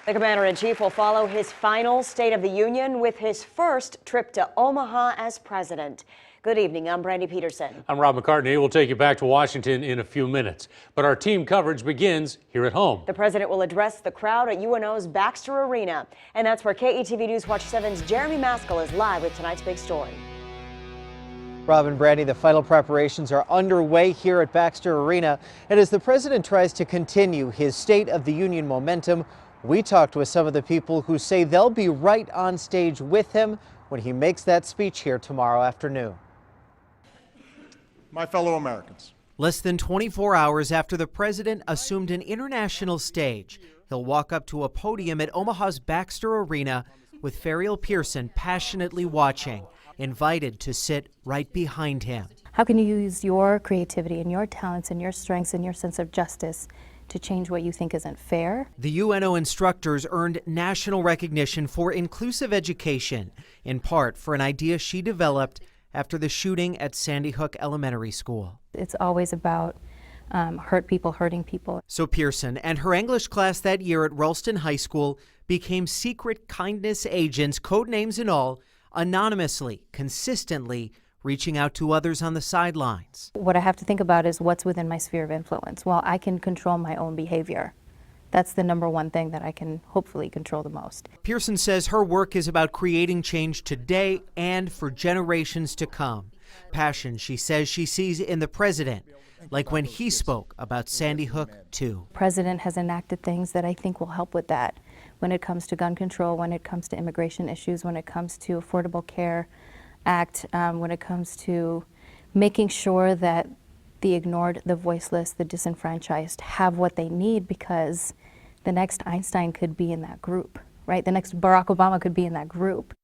The Commander-in-Chief will follow his final State of the Union with his first trip to Omaha as president. Good evening, I'm Brandy Peterson. I'm Rob McCartney. We'll take you back to Washington in a few minutes. But our team coverage begins here at home. The president will address the crowd at UNO's Baxter Arena. And that's where KETV News Watch 7's Jeremy Maskell is live with tonight's big story. Rob and Brandy, the final preparations are underway here at Baxter Arena. And as the president tries to continue his State of the Union momentum, we talked with some of the people who say they'll be right on stage with him when he makes that speech here tomorrow afternoon. My fellow Americans. Less than 24 hours after the president assumed an international stage, he'll walk up to a podium at Omaha's Baxter Arena with Fariel Pearson passionately watching, invited to sit right behind him. How can you use your creativity and your talents and your strengths and your sense of justice to change what you think isn't fair? The UNO instructors earned national recognition for inclusive education, in part for an idea she developed after the shooting at Sandy Hook Elementary School. It's always about hurt people hurting people. So Pearson and her English class that year at Ralston High School became secret kindness agents, code names and all, anonymously, consistently reaching out to others on the sidelines. What I have to think about is what's within my sphere of influence. Well, I can control my own behavior. That's the number one thing that I can hopefully control the most. Pearson says her work is about creating change today and for generations to come. Passion she says she sees in the president, like when he spoke about Sandy Hook too. The president has enacted things that I think will help with that when it comes to gun control, when it comes to immigration issues, when it comes to Affordable Care Act, when it comes to making sure that the ignored, the voiceless, the disenfranchised have what they need, because the next Einstein could be in that group, right? The next Barack Obama could be in that group.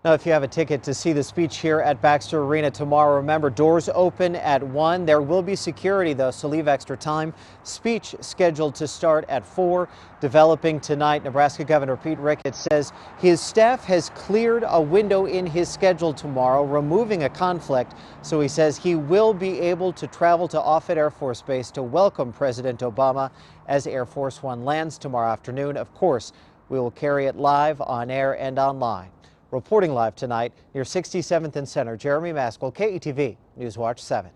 Now, if you have a ticket to see the speech here at Baxter Arena tomorrow, remember, doors open at 1. There will be security, though, so leave extra time. Speech scheduled to start at 4. Developing tonight, Nebraska Governor Pete Ricketts says his staff has cleared a window in his schedule tomorrow, removing a conflict. So he says he will be able to travel to Offutt Air Force Base to welcome President Obama as Air Force One lands tomorrow afternoon. Of course, we will carry it live on air and online. Reporting live tonight near 67th and Center, Jeremy Maskell, KETV News Watch 7.